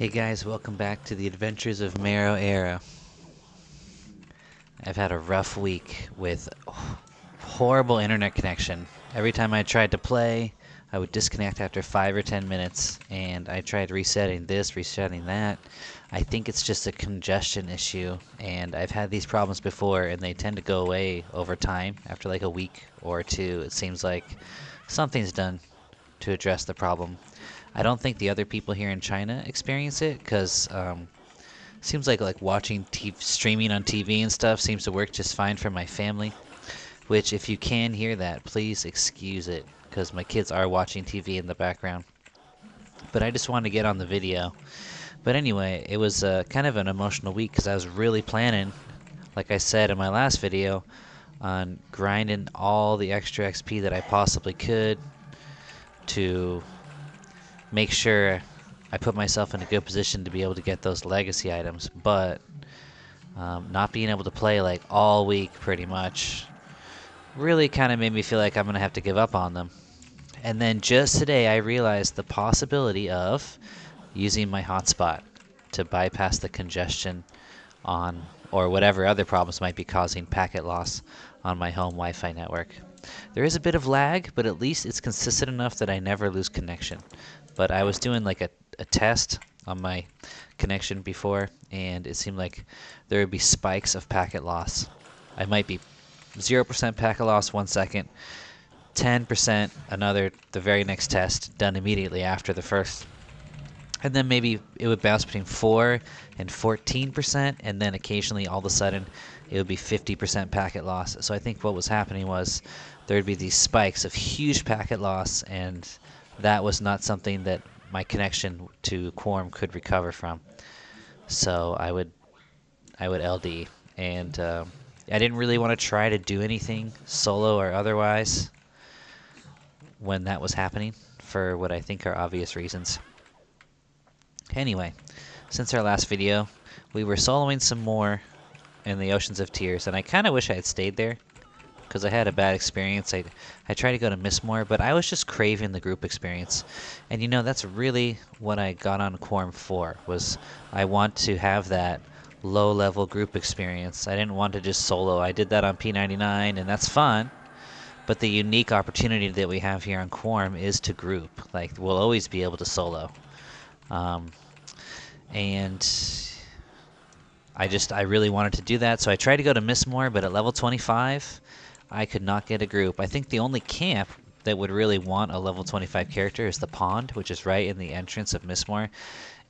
Hey guys, welcome back to the Adventures of Marrow Era. I've had a rough week with horrible internet connection. Every time I tried to play, I would disconnect after 5 or 10 minutes, and I tried resetting this, resetting that. I think it's just a congestion issue, and I've had these problems before, and they tend to go away over time. After like a week or two, it seems like something's done to address the problem. I don't think the other people here in China experience it because seems like watching streaming on TV and stuff seems to work just fine for my family. Which, if you can hear that, please excuse it because my kids are watching TV in the background. But I just wanted to get on the video. But anyway, it was kind of an emotional week because I was really planning, like I said in my last video, on grinding all the extra XP that I possibly could to make sure I put myself in a good position to be able to get those legacy items, but not being able to play like all week pretty much really kind of made me feel like I'm going to have to give up on them. And then just today I realized the possibility of using my hotspot to bypass the congestion on or whatever other problems might be causing packet loss on my home Wi-Fi network. There is a bit of lag, but at least it's consistent enough that I never lose connection. But I was doing like a test on my connection before, and it seemed like there would be spikes of packet loss. I might be 0% packet loss 1 second, 10% another, the very next test done immediately after the first. And then maybe it would bounce between 4 and 14%, and then occasionally all of a sudden it would be 50% packet loss. So I think what was happening was there would be these spikes of huge packet loss, and that was not something that my connection to Quarm could recover from. So I would LD, and I didn't really want to try to do anything solo or otherwise when that was happening for what I think are obvious reasons. Anyway, since our last video, we were soloing some more in the Oceans of Tears, and I kind of wish I had stayed there because I had a bad experience. I tried to go to Mistmoore, but I was just craving the group experience. And you know, that's really what I got on Quarm for, was I want to have that low-level group experience. I didn't want to just solo. I did that on P99, and that's fun. But the unique opportunity that we have here on Quarm is to group. Like, we'll always be able to solo. And I really wanted to do that, so I tried to go to Mistmoore, but at level 25, I could not get a group. I think the only camp that would really want a level 25 character is the pond, which is right in the entrance of Mistmoore,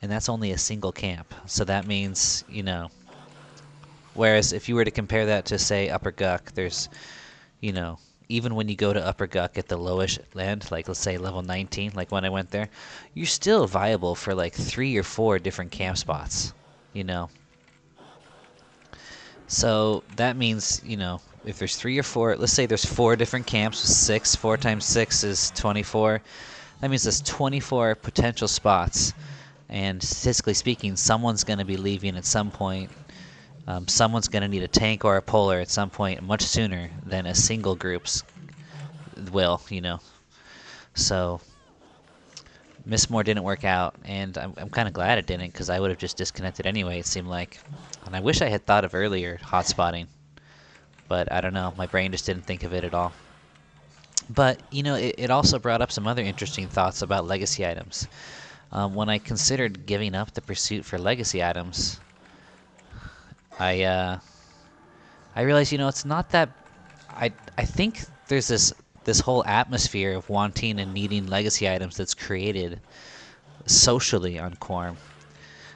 and that's only a single camp. So that means, you know, whereas if you were to compare that to, say, Upper Guck, there's, you know, even when you go to Upper Guck at the lowest land, like let's say level 19, like when I went there, you're still viable for like 3 or 4 different camp spots, you know. So that means, you know, if there's 3 or 4, let's say there's 4 different camps, 6, 4 times 6 is 24. That means there's 24 potential spots. And statistically speaking, someone's going to be leaving at some point. Someone's going to need a tank or a polar at some point much sooner than a single group's will, you know. So Mistmoore didn't work out, and I'm kind of glad it didn't, because I would have just disconnected anyway, it seemed like. And I wish I had thought of earlier hotspotting, but I don't know, my brain just didn't think of it at all. But, you know, it also brought up some other interesting thoughts about legacy items. When I considered giving up the pursuit for legacy items, I realized, you know, it's not that... I think there's this whole atmosphere of wanting and needing legacy items that's created socially on Quarm.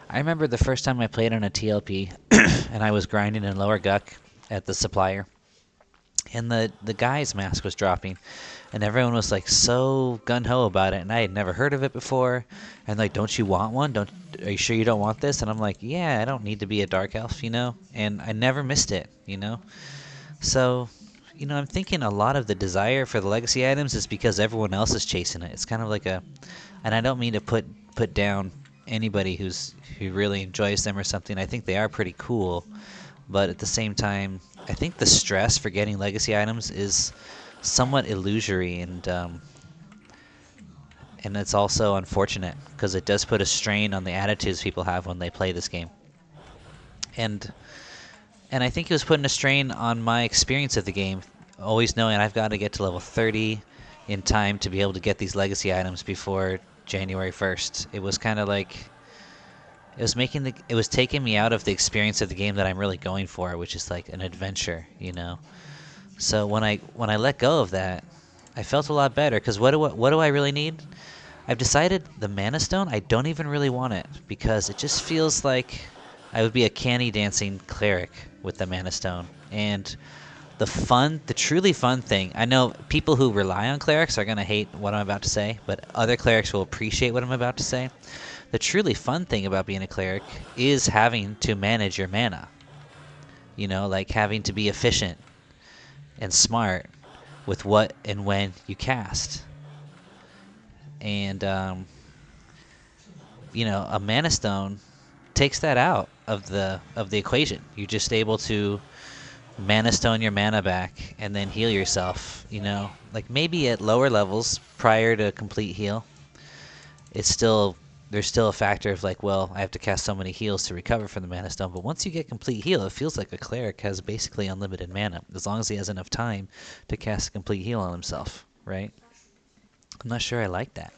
I remember the first time I played on a TLP, and I was grinding in Lower Guck at the supplier, and the guy's mask was dropping, and everyone was like so gung-ho about it, and I had never heard of it before, and like, don't you want one? Are you sure you don't want this? And I'm like, yeah, I don't need to be a dark elf, you know, and I never missed it, you know. So, you know, I'm thinking a lot of the desire for the legacy items is because everyone else is chasing it. It's kind of like a, and I don't mean to put down anybody who really enjoys them or something. I think they are pretty cool, but at the same time, I think the stress for getting legacy items is somewhat illusory, and and it's also unfortunate because it does put a strain on the attitudes people have when they play this game. And I think it was putting a strain on my experience of the game, always knowing I've got to get to level 30 in time to be able to get these legacy items before January 1st. It was kind of like it was taking me out of the experience of the game that I'm really going for, which is like an adventure, you know. So when I let go of that, I felt a lot better because what do I really need? I've decided the Mana Stone, I don't even really want it because it just feels like I would be a canny dancing cleric with the Mana Stone. And the truly fun thing, I know people who rely on clerics are going to hate what I'm about to say, but other clerics will appreciate what I'm about to say. The truly fun thing about being a cleric is having to manage your mana. You know, like having to be efficient and smart with what and when you cast. And, you know, a Mana Stone takes that out of the equation. You're just able to Mana Stone your mana back and then heal yourself, you know. Like maybe at lower levels prior to complete heal, there's still a factor of like, well, I have to cast so many heals to recover from the Mana Stone. But once you get complete heal, it feels like a cleric has basically unlimited mana, as long as he has enough time to cast a complete heal on himself, right? I'm not sure I like that.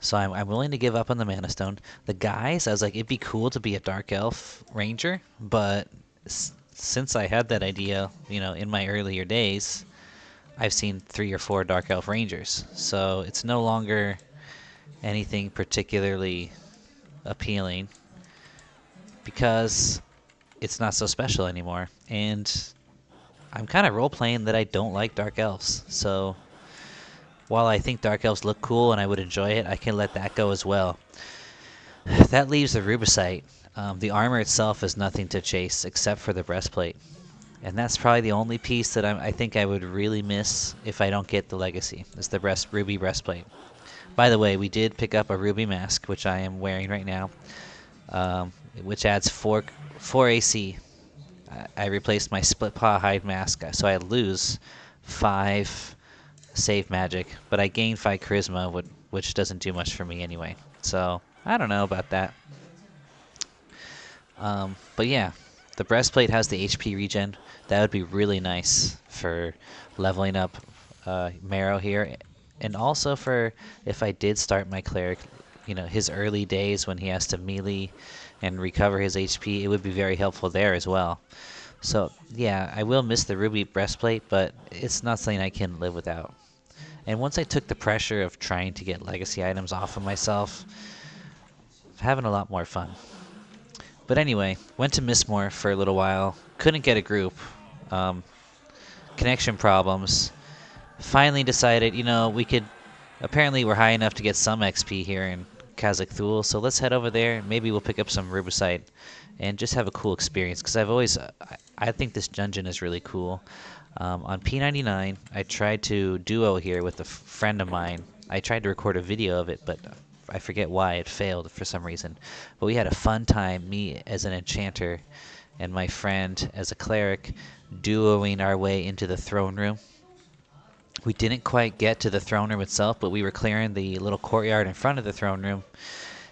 So I'm willing to give up on the Mana Stone. The guys, I was like, it'd be cool to be a Dark Elf Ranger, but since I had that idea, you know, in my earlier days, I've seen 3 or 4 Dark Elf Rangers. So it's no longer anything particularly appealing because it's not so special anymore. And I'm kind of role-playing that I don't like Dark Elves. So while I think Dark Elves look cool and I would enjoy it, I can let that go as well. That leaves the Rubicite. The armor itself is nothing to chase except for the breastplate. And that's probably the only piece that I think I would really miss if I don't get the Legacy, is the Ruby breastplate. By the way, we did pick up a Ruby Mask, which I am wearing right now, which adds 4 AC. I replaced my Split Paw Hide Mask, so I lose 5 save magic, but I gain 5 charisma, which doesn't do much for me anyway. So I don't know about that. But yeah, the breastplate has the HP regen. That would be really nice for leveling up Marrow here, and also for if I did start my cleric, you know, his early days when he has to melee and recover his HP, it would be very helpful there as well. So yeah, I will miss the Ruby breastplate, but it's not something I can live without. And once I took the pressure of trying to get legacy items off of myself, I'm having a lot more fun. But anyway, went to Mistmoore for a little while. Couldn't get a group. Connection problems. Finally decided, you know, we could... Apparently we're high enough to get some XP here in Cazic Thule, so let's head over there. Maybe we'll pick up some Rubicite and just have a cool experience. Because I've always... I think this dungeon is really cool. On P99, I tried to duo here with a friend of mine. I tried to record a video of it, but I forget why it failed for some reason. But we had a fun time, me as an enchanter and my friend as a cleric, duoing our way into the throne room. We didn't quite get to the throne room itself, but we were clearing the little courtyard in front of the throne room.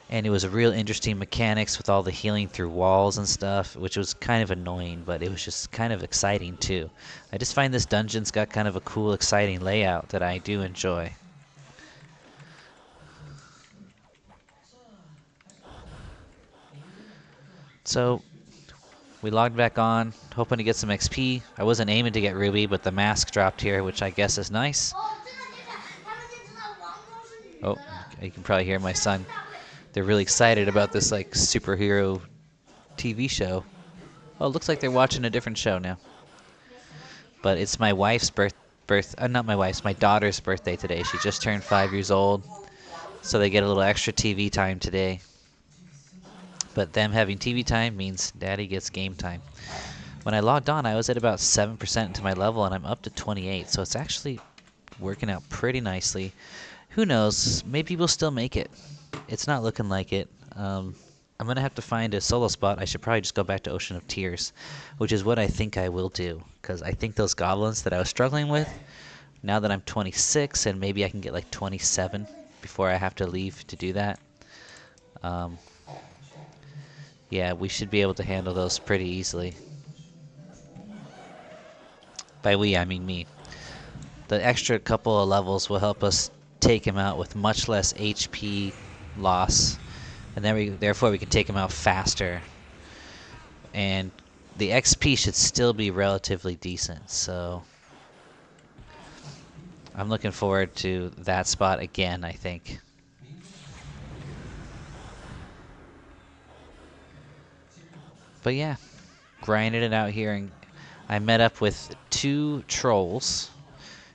And it was a real interesting mechanics with all the healing through walls and stuff, which was kind of annoying, but it was just kind of exciting too. I just find this dungeon's got kind of a cool, exciting layout that I do enjoy. So we logged back on, hoping to get some XP. I wasn't aiming to get Ruby, but the mask dropped here, which I guess is nice. Oh, you can probably hear my son. They're really excited about this like superhero TV show. Oh, it looks like they're watching a different show now. But it's my wife's not my wife's, my daughter's birthday today. She just turned 5 years old, so they get a little extra TV time today. But them having TV time means Daddy gets game time. When I logged on, I was at about 7% into my level, and I'm up to 28, so it's actually working out pretty nicely. Who knows? Maybe we'll still make it. It's not looking like it. I'm going to have to find a solo spot. I should probably just go back to Ocean of Tears, which is what I think I will do, because I think those goblins that I was struggling with, now that I'm 26 and maybe I can get like 27, before I have to leave to do that. Yeah, we should be able to handle those pretty easily. By we, I mean me. The extra couple of levels will help us take him out with much less HP loss, and then therefore we can take him out faster. And the XP should still be relatively decent, so I'm looking forward to that spot again, I think. But yeah, grinded it out here, and I met up with 2 trolls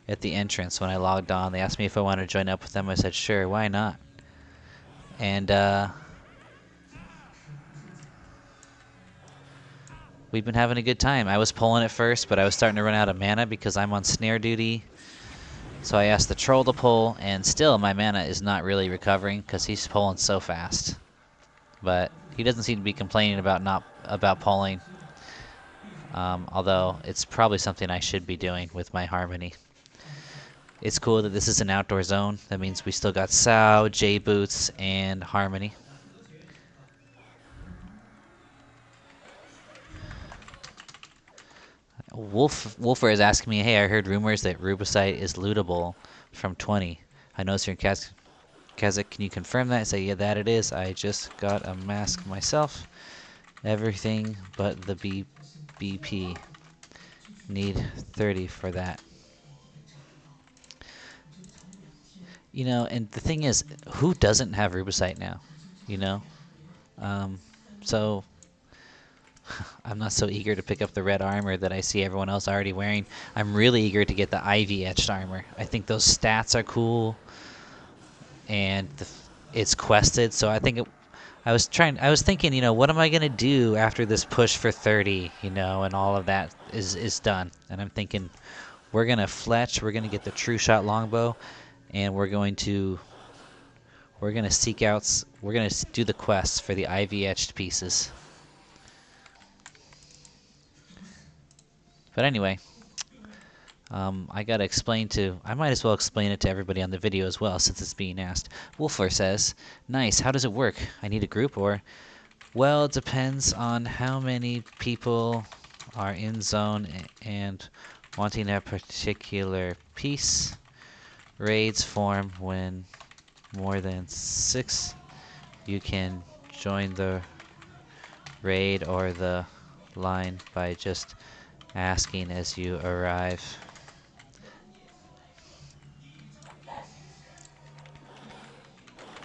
at the entrance when I logged on. They asked me if I wanted to join up with them. I said, sure, why not? And we've been having a good time. I was pulling it first, but I was starting to run out of mana because I'm on snare duty. So I asked the troll to pull, and still my mana is not really recovering because he's pulling so fast. But he doesn't seem to be complaining about pulling. Although it's probably something I should be doing with my Harmony. It's cool that this is an outdoor zone. That means we still got Sow, J-Boots, and Harmony. Wolfer is asking me, hey, I heard rumors that Rubicite is lootable from 20. I noticed you're in Kazak, can you confirm that? I say, yeah, that it is. I just got a mask myself. Everything but the BP. Need 30 for that. You know, and the thing is, who doesn't have Rubicite now? You know? So I'm not so eager to pick up the red armor that I see everyone else already wearing. I'm really eager to get the ivy etched armor. I think those stats are cool, and it's quested. So I think I was thinking, you know, what am I gonna do after this push for 30? You know, and all of that is done. And I'm thinking, we're gonna fletch. We're gonna get the true shot longbow, and we're gonna seek out. We're gonna do the quests for the ivy etched pieces. But anyway, I gotta I might as well explain it to everybody on the video as well, since it's being asked. Wolfer says, nice, how does it work? I need a group, or? Well, it depends on how many people are in zone and wanting a particular piece. Raids form when more than 6. You can join the raid or the line by just asking as you arrive.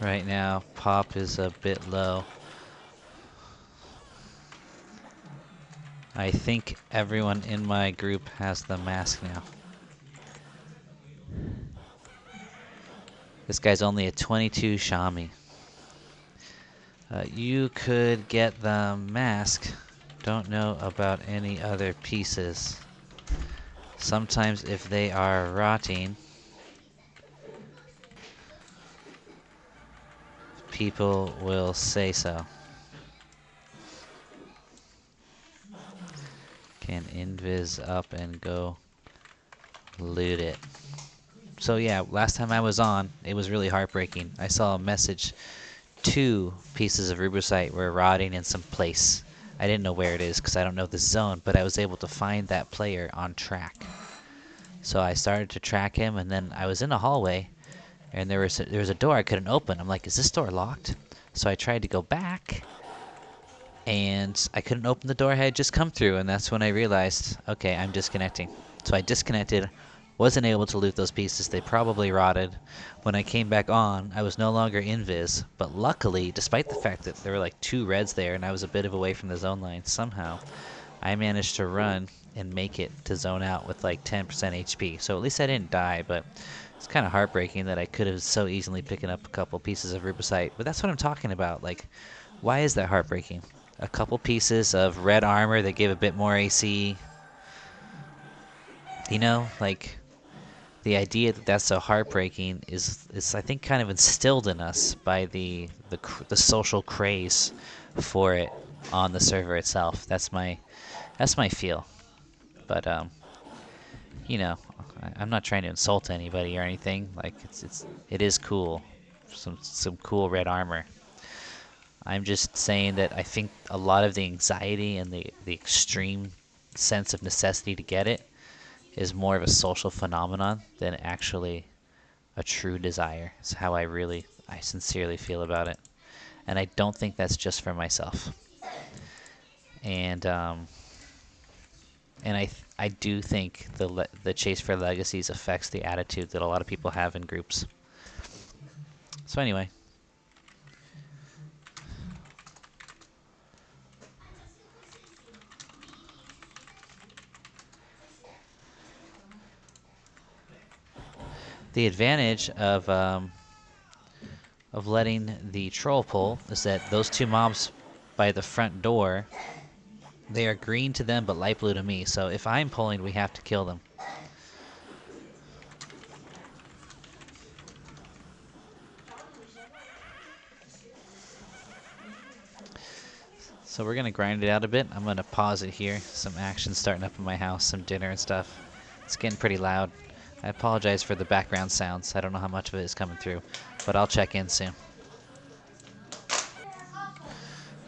Right now, pop is a bit low. I think everyone in my group has the mask now. This guy's only a 22 Shami. You could get the mask. Don't know about any other pieces. Sometimes if they are rotting, people will say so. Can invis up and go loot it. So yeah, last time I was on, it was really heartbreaking. I saw a message, 2 pieces of Rubicite were rotting in some place. I didn't know where it is because I don't know the zone, but I was able to find that player on track. So I started to track him, and then I was in a hallway, and there was a door I couldn't open. I'm like, is this door locked? So I tried to go back, and I couldn't open the door I had just come through, and that's when I realized, okay, I'm disconnecting. So I disconnected, wasn't able to loot those pieces. They probably rotted. When I came back on, I was no longer invis, but luckily, despite the fact that there were like 2 reds there and I was a bit of away from the zone line, somehow I managed to run and make it to zone out with like 10% HP. So at least I didn't die, but it's kind of heartbreaking that I could have so easily picked up a couple pieces of Rubicite. But that's what I'm talking about. Like, why is that heartbreaking? A couple pieces of red armor that give a bit more AC. You know, like, the idea that that's so heartbreaking is I think kind of instilled in us by the social craze for it on the server itself. That's my feel. But you know, I'm not trying to insult anybody or anything. Like, it is cool. some cool red armor. I'm just saying that I think a lot of the anxiety and the extreme sense of necessity to get it is more of a social phenomenon than actually a true desire. It's how I sincerely feel about it. And I don't think that's just for myself. And I do think the chase for legacies affects the attitude that a lot of people have in groups. So anyway, the advantage of letting the troll pull is that those two mobs by the front door, they are green to them but light blue to me. So if I'm pulling, we have to kill them. So we're gonna grind it out a bit. I'm gonna pause it here. Some action starting up in my house, some dinner and stuff. It's getting pretty loud. I apologize for the background sounds. I don't know how much of it is coming through, but I'll check in soon.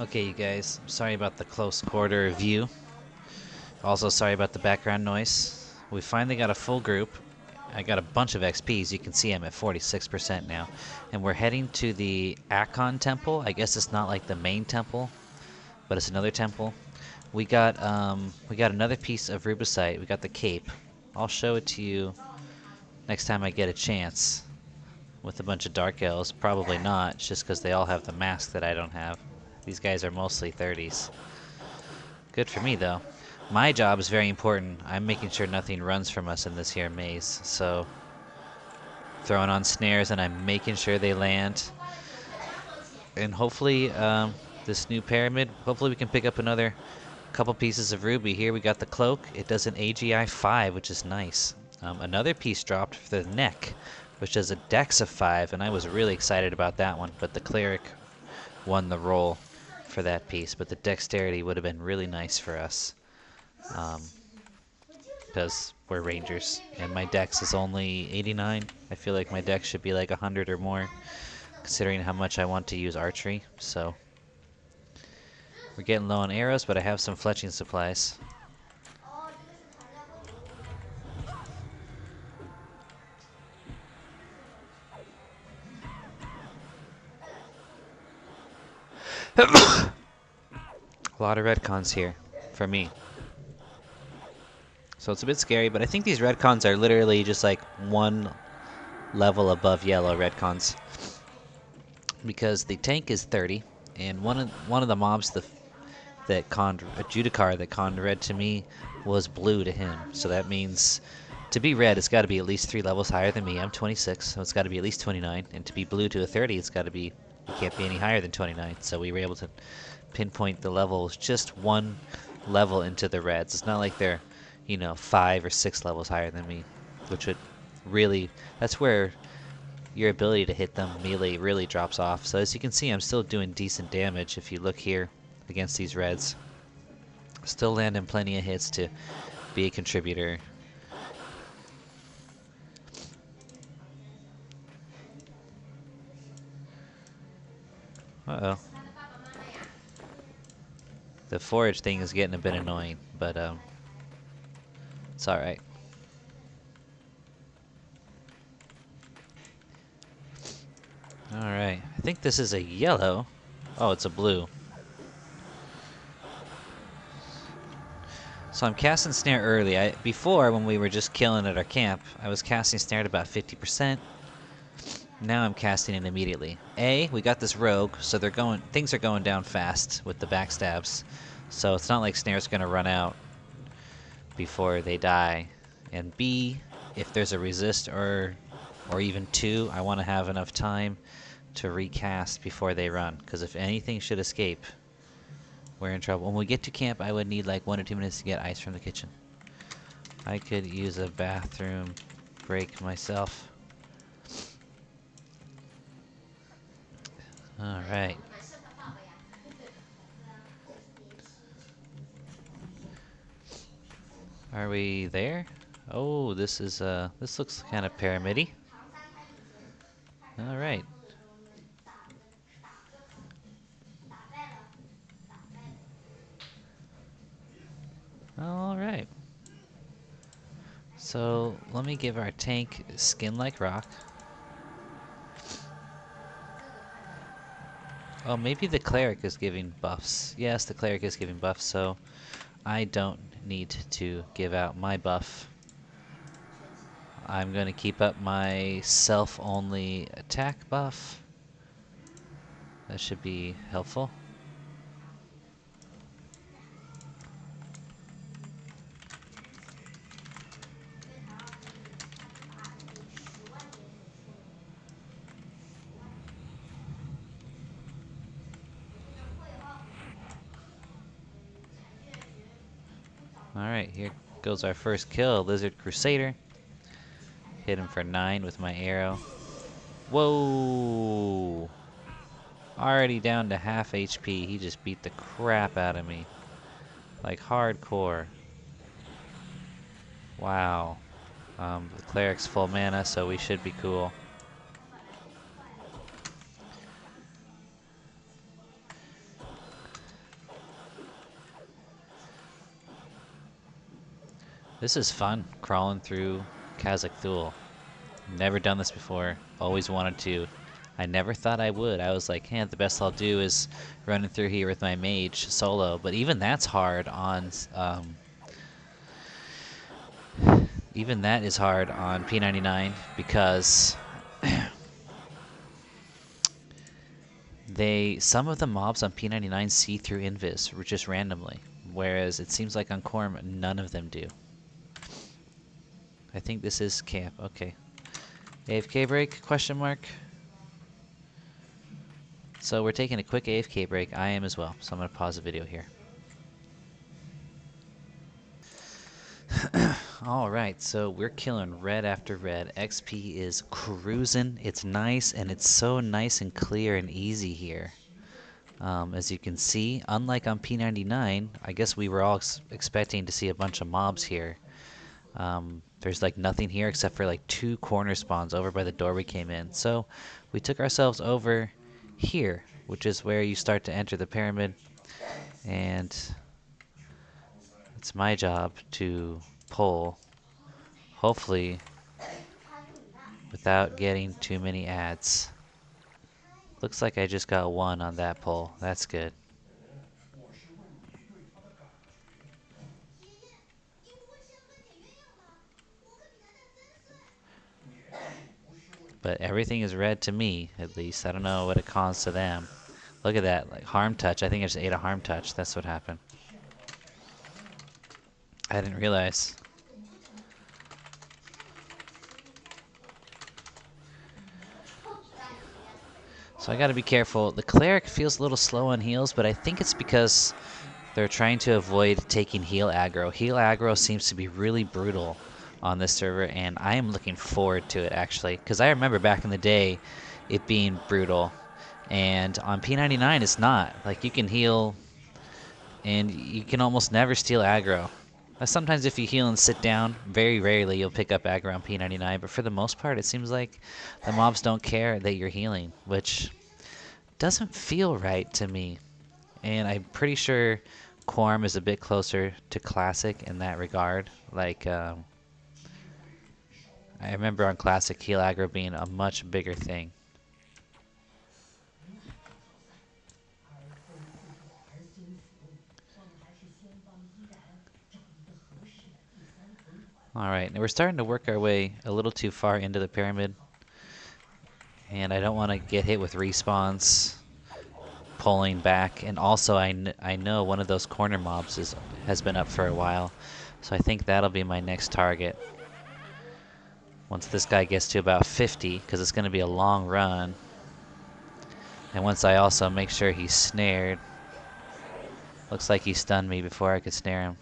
Okay, you guys, sorry about the close quarter view. Also sorry about the background noise. We finally got a full group. I got a bunch of XPs. You can see I'm at 46% now. And we're heading to the Akon temple. I guess it's not like the main temple, but it's another temple. We got another piece of Rubicite. We got the cape. I'll show it to you next time I get a chance. With a bunch of dark elves, probably not, just because they all have the mask that I don't have. These guys are mostly 30s. Good for me though. My job is very important. I'm making sure nothing runs from us in this here maze. So throwing on snares and I'm making sure they land. And hopefully this new pyramid, hopefully we can pick up another couple pieces of ruby. Here we got the cloak. It does an AGI 5, which is nice. Another piece dropped for the neck, which does a dex of 5, and I was really excited about that one, but the cleric won the roll for that piece. But the dexterity would have been really nice for us, because we're rangers, and my dex is only 89. I feel like my dex should be like 100 or more, considering how much I want to use archery. So we're getting low on arrows, but I have some fletching supplies. A lot of retcons here for me. So it's a bit scary, but I think these retcons are literally just like one level above yellow retcons. Because the tank is 30, and one of the mobs that conned a Judicar that conned red to me was blue to him. So that means to be red, it's got to be at least 3 levels higher than me. I'm 26, so it's got to be at least 29. And to be blue to a 30, it's got to be, it can't be any higher than 29. So we were able to pinpoint the levels just one level into the reds. It's not like they're, 5 or 6 levels higher than me, which would really, that's where your ability to hit them melee really drops off. So as you can see, I'm still doing decent damage if you look here against these reds. Still landing plenty of hits to be a contributor. Uh-oh. The forage thing is getting a bit annoying, but it's alright. Alright, I think this is a yellow. Oh, it's a blue. So I'm casting snare early. Before, when we were just killing at our camp, I was casting snare at about 50%. Now I'm casting it immediately. We got this rogue, so things are going down fast with the backstabs. So it's not like snare's gonna run out before they die. And B, if there's a resist or even 2, I want to have enough time to recast before they run. Because if anything should escape, we're in trouble. When we get to camp, I would need like 1 or 2 minutes to get ice from the kitchen. I could use a bathroom break myself. Alright. Are we there? Oh, this looks kind of pyramid-y. Alright. So let me give our tank skin like rock. Oh, maybe the cleric is giving buffs. Yes, the cleric is giving buffs, so I don't need to give out my buff. I'm going to keep up my self-only attack buff. That should be helpful. Alright, here goes our first kill, Lizard Crusader. Hit him for 9 with my arrow. Whoa! Already down to half HP. He just beat the crap out of me. Like hardcore. Wow. The cleric's full mana, so we should be cool. This is fun, crawling through Cazic Thule. Never done this before. Always wanted to. I never thought I would. I was like, hey, the best I'll do is running through here with my mage solo. But even that's hard on... even that is hard on P99 because... some of the mobs on P99 see through invis just randomly. Whereas it seems like on Quarm, none of them do. I think this is camp. Okay. AFK break? Question mark. So we're taking a quick AFK break. I am as well. So I'm going to pause the video here. Alright, so we're killing red after red. XP is cruising. It's nice, and it's so nice and clear and easy here. As you can see, unlike on P99, I guess we were all expecting to see a bunch of mobs here. There's like nothing here except for like 2 corner spawns over by the door we came in. So we took ourselves over here, which is where you start to enter the pyramid, and it's my job to pull, hopefully without getting too many ads. Looks like I just got 1 on that pull. That's good. But everything is red to me, at least. I don't know what it caused to them. Look at that, like harm touch. I think I just ate a harm touch. That's what happened. I didn't realize. So I gotta be careful. The cleric feels a little slow on heals, but I think it's because they're trying to avoid taking heal aggro. Heal aggro seems to be really brutal on this server, and I am looking forward to it, actually. Because I remember back in the day it being brutal. And on P99 it's not. Like, you can heal, and you can almost never steal aggro. Sometimes if you heal and sit down, very rarely you'll pick up aggro on P99, but for the most part it seems like the mobs don't care that you're healing, which doesn't feel right to me. And I'm pretty sure Quarm is a bit closer to Classic in that regard. Like, I remember on Classic, heal aggro being a much bigger thing. Alright, now we're starting to work our way a little too far into the pyramid. And I don't want to get hit with respawns pulling back. And also, I know one of those corner mobs has been up for a while. So I think that'll be my next target. Once this guy gets to about 50, because it's going to be a long run. And once I also make sure he's snared. Looks like he stunned me before I could snare him.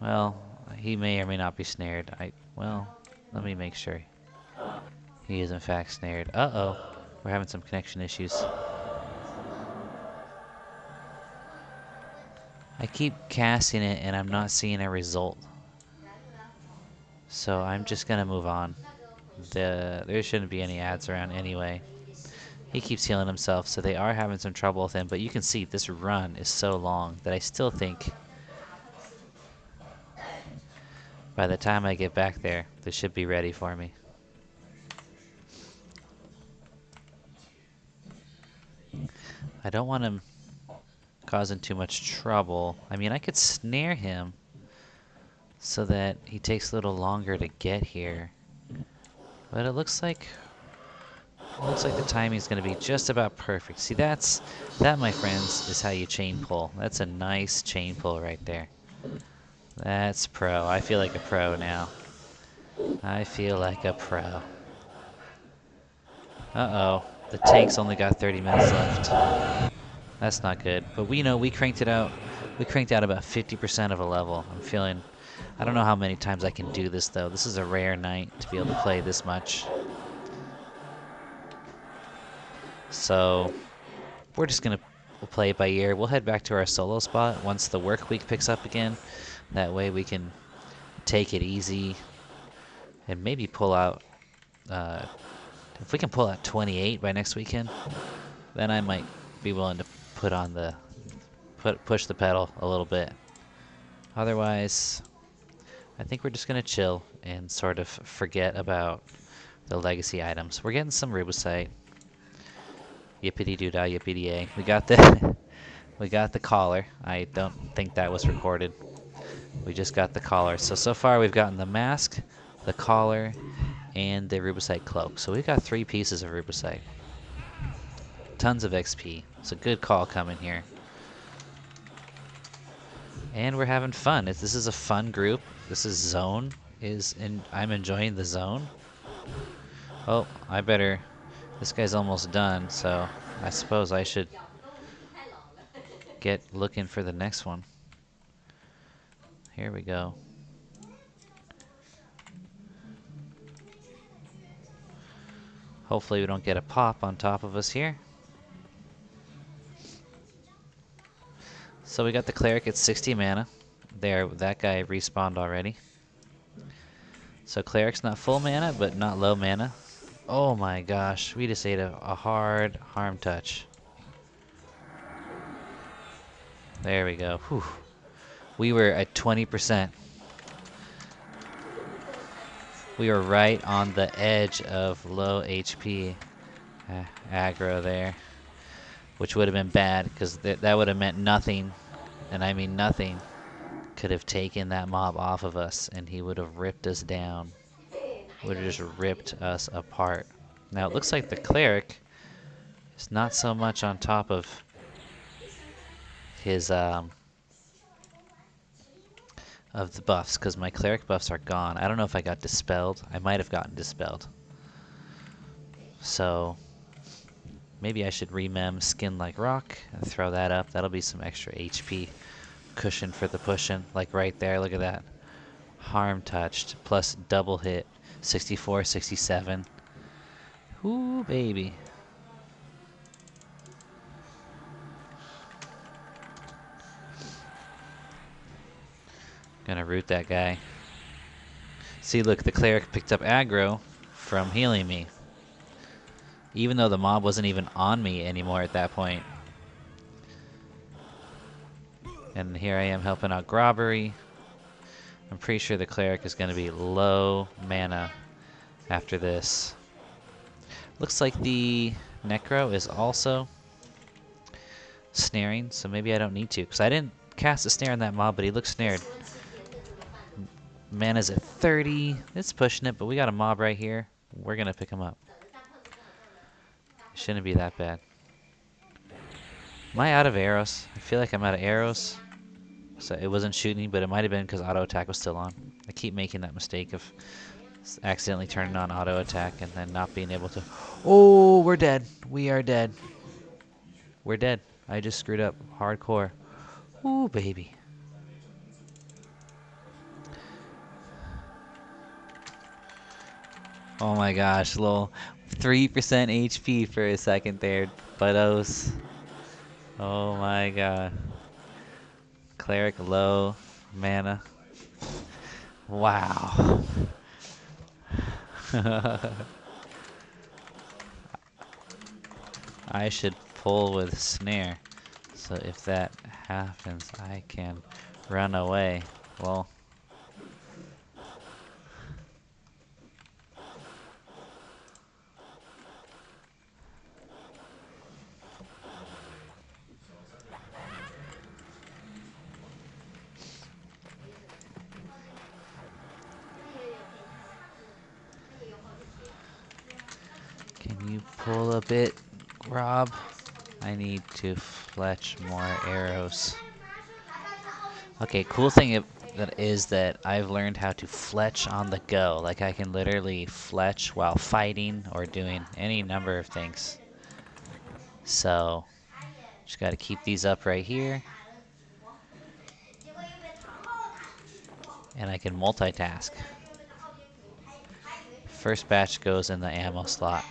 Well, he may or may not be snared. Well, let me make sure. He is in fact snared. Uh-oh. We're having some connection issues. I keep casting it and I'm not seeing a result. So I'm just gonna move on. There shouldn't be any ads around anyway. He keeps healing himself, so they are having some trouble with him. But you can see this run is so long that I still think By the time I get back there, they should be ready for me. I don't want him causing too much trouble. I mean, I could snare him so that he takes a little longer to get here. But it looks like the timing is going to be just about perfect. See, that, my friends, is how you chain pull. That's a nice chain pull right there. That's pro. I feel like a pro now. I feel like a pro. Uh-oh. The tank's only got 30 minutes left. That's not good. But we know we cranked it out. We cranked out about 50% of a level. I'm feeling... I don't know how many times I can do this, though. This is a rare night to be able to play this much. So, we're just going to play it by ear. We'll head back to our solo spot once the work week picks up again. That way we can take it easy and maybe pull out... if we can pull out 28 by next weekend, then I might be willing to put on the... push the pedal a little bit. Otherwise, I think we're just going to chill and sort of forget about the legacy items. We're getting some Rubicite. Yippity-doo-dah, yippity-yay. We got the we got the collar. I don't think that was recorded. We just got the collar. So far we've gotten the mask, the collar, and the Rubicite cloak. So we've got 3 pieces of Rubicite. Tons of XP. It's a good call coming here. And we're having fun. This is a fun group. This is zone. I'm enjoying the zone. Oh, I better... This guy's almost done, so I suppose I should get looking for the next one. Here we go. Hopefully we don't get a pop on top of us here. So we got the cleric at 60 mana. There, that guy respawned already. So cleric's not full mana, but not low mana. Oh my gosh, we just ate a hard harm touch. There we go. Whew. We were at 20%. We were right on the edge of low HP aggro there, which would have been bad because that would have meant nothing, and I mean nothing, could have taken that mob off of us, and he would have ripped us down. Would have just ripped us apart. Now it looks like the cleric is not so much on top of his of the buffs, because my cleric buffs are gone. I don't know if I got dispelled. I might have gotten dispelled. So maybe I should remem skin like rock and throw that up. That'll be some extra HP cushion for the pushing. Like right there, look at that. Harm touched plus double hit. 64, 67. Ooh, baby. Gonna root that guy. See, look, the cleric picked up aggro from healing me. Even though the mob wasn't even on me anymore at that point. And here I am helping out Grobbery. I'm pretty sure the cleric is going to be low mana after this. Looks like the Necro is also snaring, so maybe I don't need to, because I didn't cast a snare on that mob, but he looks snared. Mana's at 30. It's pushing it, but we got a mob right here. We're going to pick him up. Shouldn't be that bad. Am I out of arrows? I feel like I'm out of arrows. So it wasn't shooting, but it might have been because auto attack was still on. I keep making that mistake of accidentally turning on auto attack and then not being able to... Oh, we're dead. We are dead. We're dead. I just screwed up hardcore. Ooh, baby. Oh my gosh, lol. 3% HP for a second there, buttos. Oh my god. Cleric low mana. Wow. I should pull with snare. So if that happens, I can run away. Well, a bit, Rob. I need to fletch more arrows. Okay, cool thing that is that I've learned how to fletch on the go. Like I can literally fletch while fighting or doing any number of things. So, just got to keep these up right here. And I can multitask. First batch goes in the ammo slot.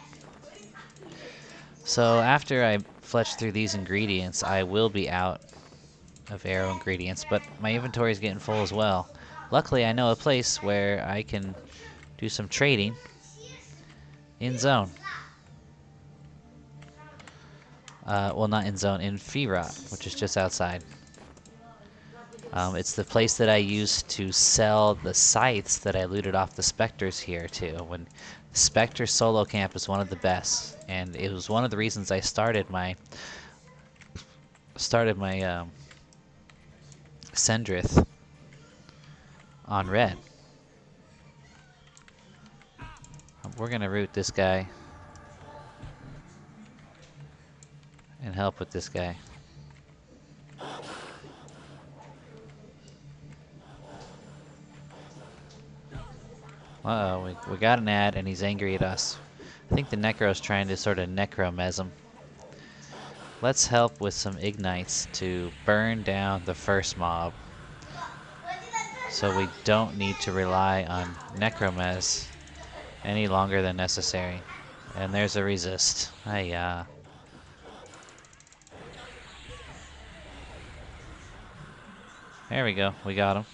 So after I fletch through these ingredients, I will be out of arrow ingredients, but my inventory is getting full as well. Luckily, I know a place where I can do some trading in zone. Well, not in zone, in Firot, which is just outside. It's the place that I used to sell the scythes that I looted off the Spectres here too. When the Spectre solo camp is one of the best, and it was one of the reasons I started my Sendrith on red. We're gonna root this guy and help with this guy. Uh-oh, we got an ad and he's angry at us. I think the Necro's trying to sort of necromez him. Let's help with some ignites to burn down the first mob, so we don't need to rely on necromez any longer than necessary. And there's a resist. Hiya. There we go, we got him.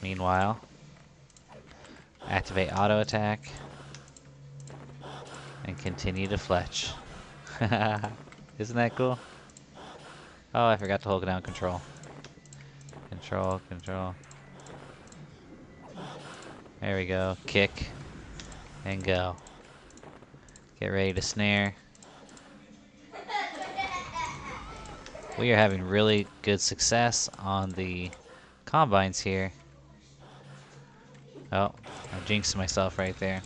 Meanwhile, activate auto attack and continue to fletch. Isn't that cool? Oh, I forgot to hold down control. Control. There we go. Kick and go. Get ready to snare. We are having really good success on the combines here. Oh, I jinxed myself right there.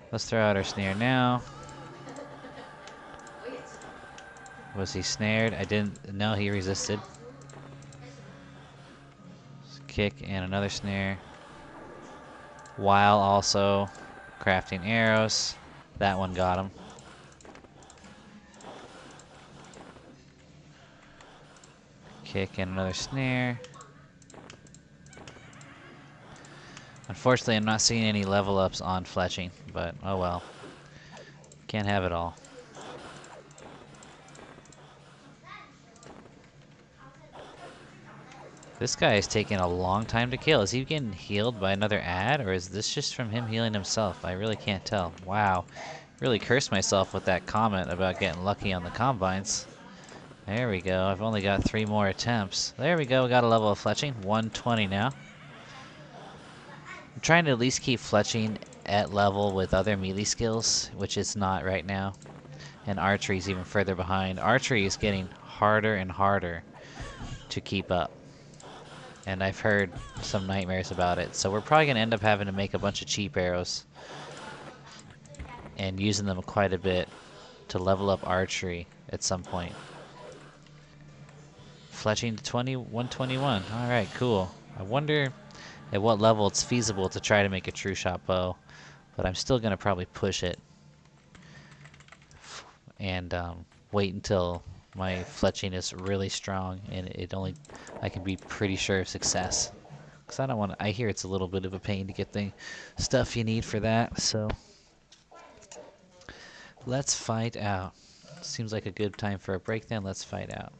Let's throw out our snare now. Was he snared? I didn't. No, he resisted. Kick and another snare. While also crafting arrows. That one got him. Kick and another snare. Unfortunately, I'm not seeing any level ups on fletching, but oh well. Can't have it all. This guy is taking a long time to kill. Is he getting healed by another ad, or is this just from him healing himself? I really can't tell. Wow. Really cursed myself with that comment about getting lucky on the combines. There we go. I've only got 3 more attempts. There we go. We got a level of fletching. 120 now. I'm trying to at least keep fletching at level with other melee skills, which it's not right now. And archery is even further behind. Archery is getting harder and harder to keep up. And I've heard some nightmares about it. So we're probably going to end up having to make a bunch of cheap arrows and using them quite a bit to level up archery at some point. Fletching to 121. Alright, cool. I wonder at what level it's feasible to try to make a true shot bow. But I'm still going to probably push it. And wait until my fletching is really strong and I can be pretty sure of success. Because I don't want to, I hear it's a little bit of a pain to get the stuff you need for that, so let's fight out. Seems like a good time for a break then. Let's fight out.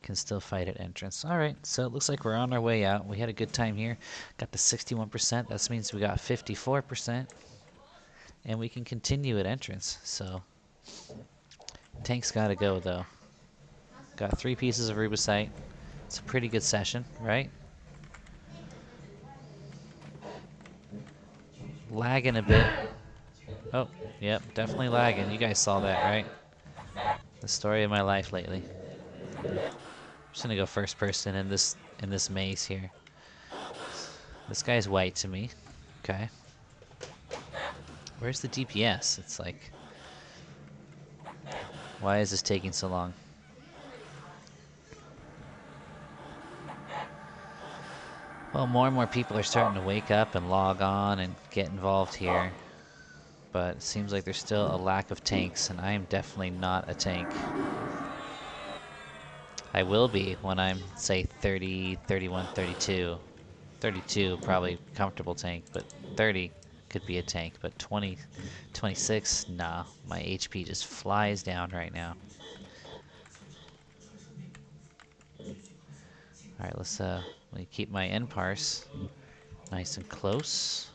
Can still fight at entrance. Alright, so it looks like we're on our way out. We had a good time here. Got the 61%. That means we got 54%. And we can continue at entrance, so tank's gotta go though. Got 3 pieces of Rubicite. It's a pretty good session, right? Lagging a bit. Oh, yep, definitely lagging. You guys saw that, right? The story of my life lately. I'm just gonna go first person in this maze here. This guy's white to me. Okay. Where's the DPS? It's like, why is this taking so long? Well, more and more people are starting to wake up and log on and get involved here. But it seems like there's still a lack of tanks, and I am definitely not a tank. I will be when I'm, say, 30, 31, 32. 32, probably comfortable tank, but 30 could be a tank. But 20, 26, nah. My HP just flies down right now. Alright, let me keep my end parse nice and close.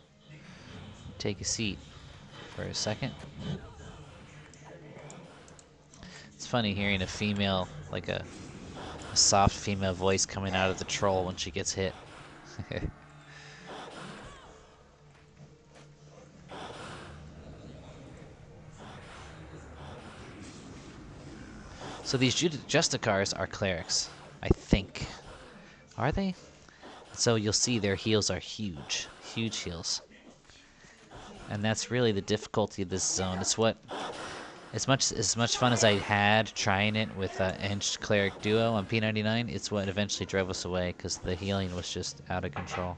Take a seat for a second. It's funny hearing a female, like a soft female voice coming out of the troll when she gets hit. So these Justicars are clerics, I think. Are they? So you'll see their heals are huge. Huge heals. And that's really the difficulty of this zone. It's what... As much fun as I had trying it with Eng Cleric Duo on P99, it's what eventually drove us away, because the healing was just out of control.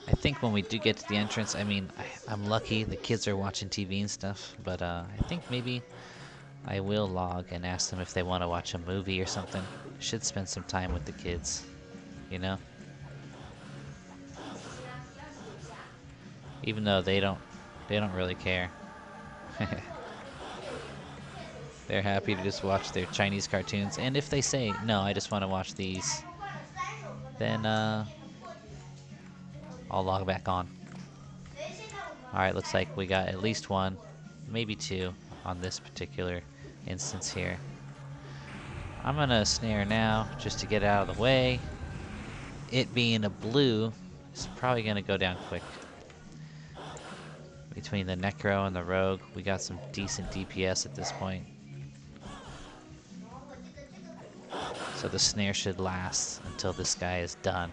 I think when we do get to the entrance, I mean, I'm lucky the kids are watching TV and stuff, but I think maybe I will log and ask them if they want to watch a movie or something. Should spend some time with the kids, you know? Even though they don't really care. They're happy to just watch their Chinese cartoons, and if they say, no, I just want to watch these, then I'll log back on. Alright, looks like we got at least one, maybe two, on this particular instance here. I'm gonna snare now, just to get out of the way. It being a blue, is probably gonna go down quick. Between the Necro and the Rogue, we got some decent DPS at this point. So the snare should last until this guy is done.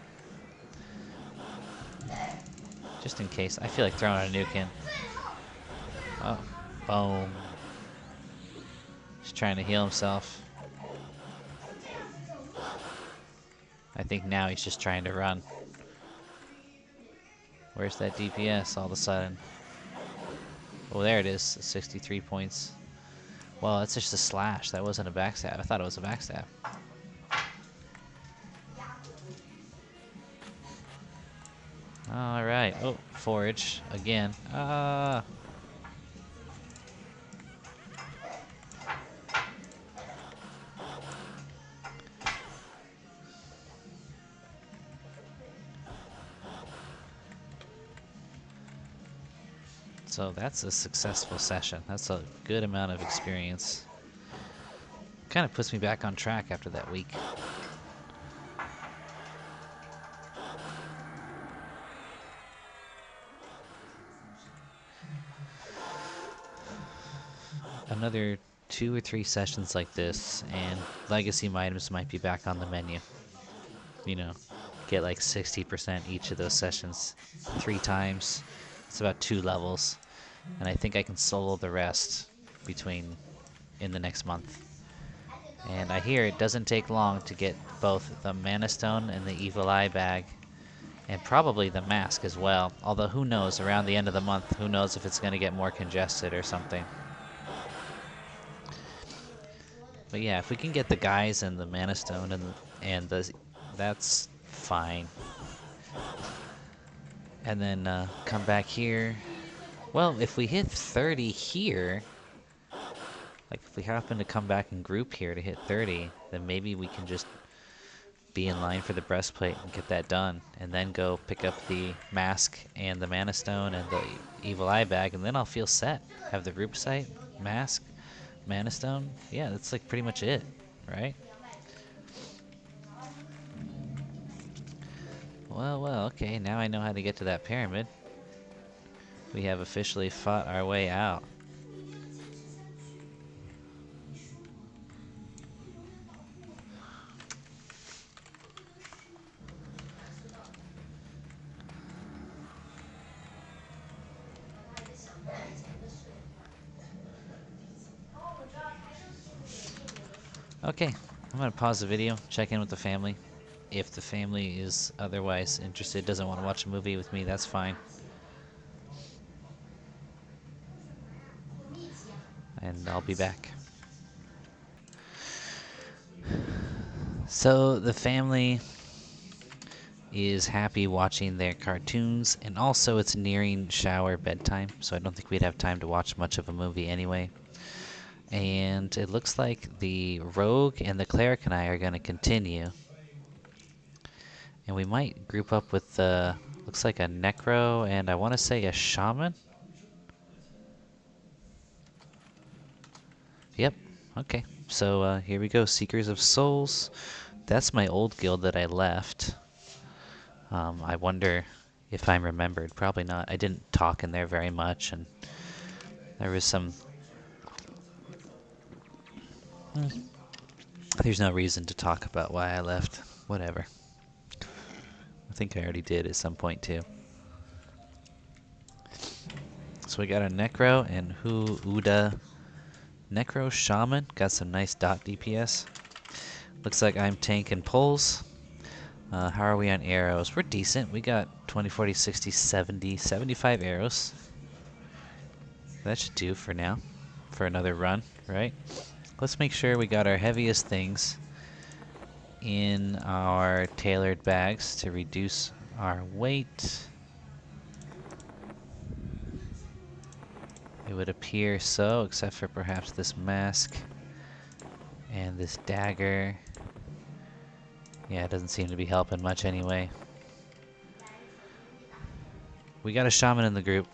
Just in case. I feel like throwing a nuke in. Oh, boom. He's trying to heal himself. I think now he's just trying to run. Where's that DPS all of a sudden? Oh, there it is. 63 points. Well, that's just a slash. That wasn't a backstab. I thought it was a backstab. Alright. Oh, forage again. So that's a successful session. That's a good amount of experience. Kind of puts me back on track after that week. Another 2 or 3 sessions like this, and legacy items might be back on the menu. You know, get like 60% each of those sessions 3 times. It's about 2 levels, and I think I can solo the rest in the next month. And I hear it doesn't take long to get both the Mana Stone and the Evil Eye bag, and probably the mask as well. Although who knows, around the end of the month, who knows if it's going to get more congested or something. But yeah, if we can get the guys and the Mana Stone that's fine. And then come back here. Well, if we hit 30 here, like if we happen to come back in group here to hit 30, then maybe we can just be in line for the breastplate and get that done, and then go pick up the mask and the Mana Stone and the Evil Eye bag, and then I'll feel set. Have the Rubicite Mask, Mana Stone. Yeah, that's like pretty much it, right? Well, okay, now I know how to get to that pyramid. We have officially fought our way out. Okay, I'm gonna pause the video, check in with the family. If the family is otherwise interested, doesn't want to watch a movie with me, that's fine. And I'll be back. So the family is happy watching their cartoons, and also it's nearing shower bedtime, so I don't think we'd have time to watch much of a movie anyway. And it looks like the rogue and the cleric and I are going to continue. And we might group up with looks like a necro and I want to say a shaman. Yep. Okay. So here we go. Seekers of Souls. That's my old guild that I left. I wonder if I'm remembered. Probably not. I didn't talk in there very much, and there was some... There's no reason to talk about why I left. Whatever. I think I already did at some point too. So we got a Necro and Uda. Necro Shaman. Got some nice dot DPS. Looks like I'm tanking pulls. How are we on arrows? We're decent. We got 20, 40, 60, 70, 75 arrows. That should do for now. For another run, right? Let's make sure we got our heaviest things in our tailored bags to reduce our weight. It would appear so, except for perhaps this mask and this dagger. Yeah, it doesn't seem to be helping much anyway. We got a shaman in the group.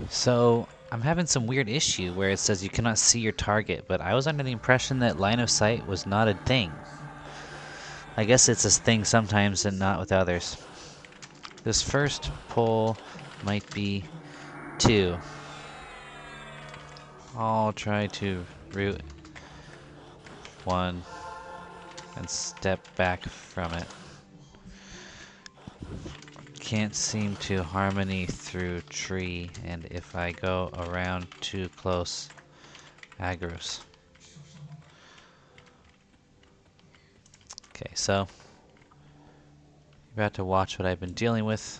So, I'm having some weird issue where it says you cannot see your target, but I was under the impression that line of sight was not a thing. I guess it's a thing sometimes and not with others. This first pull might be 2. I'll try to root 1 and step back from it. Can't seem to harmony through tree, and if I go around too close, aggros. Okay, so you're about to watch what I've been dealing with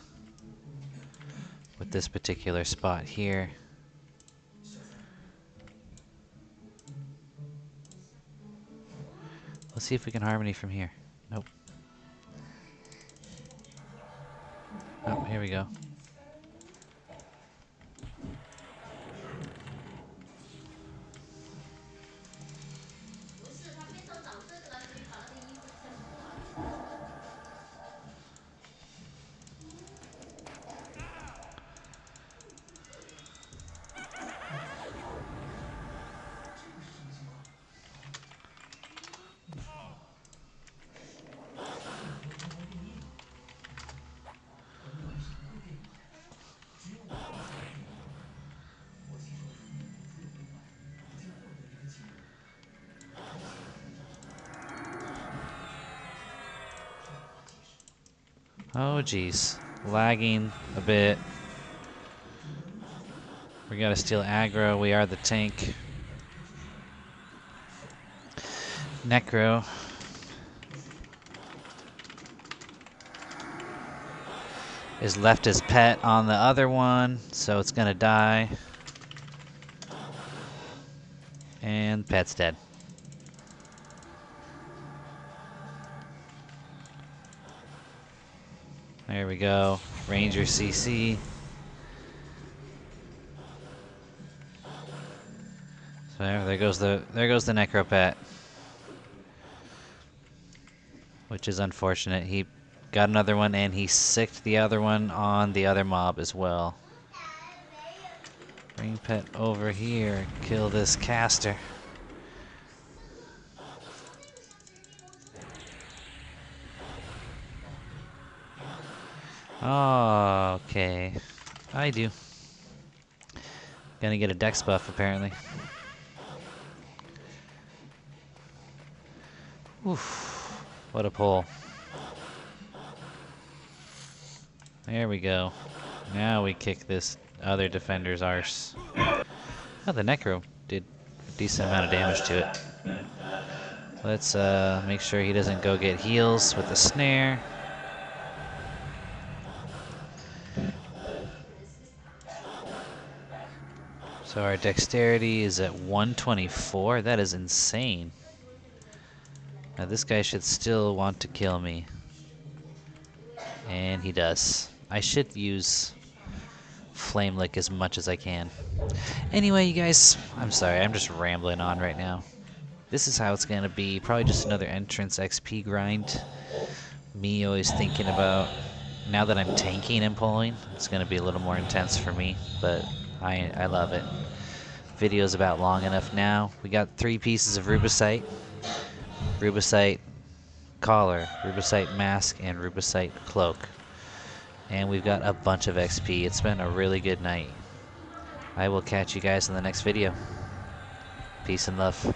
this particular spot here. Let's see if we can harmony from here. Nope. Oh, here we go. Oh geez, lagging a bit. We gotta steal aggro, we are the tank. Necro. Is left his pet on the other one, so it's gonna die. And pet's dead. There we go. Ranger CC. So there goes the Necro pet. Which is unfortunate. He got another one and he sicked the other one on the other mob as well. Bring pet over here. Kill this caster. Oh, okay. I do. Gonna get a dex buff apparently. Oof. What a pull. There we go. Now we kick this other defender's arse. Oh, the Necro did a decent amount of damage to it. Let's make sure he doesn't go get heals with the snare. So our dexterity is at 124. That is insane. Now this guy should still want to kill me. And he does. I should use Flame Lick as much as I can. Anyway, you guys, I'm sorry, I'm just rambling on right now. This is how it's gonna be. Probably just another entrance XP grind. Me always thinking about, now that I'm tanking and pulling, it's gonna be a little more intense for me, but I love it. Video's about long enough now. We got 3 pieces of Rubicite. Rubicite Collar, Rubicite Mask, and Rubicite Cloak. And we've got a bunch of XP. It's been a really good night. I will catch you guys in the next video. Peace and love.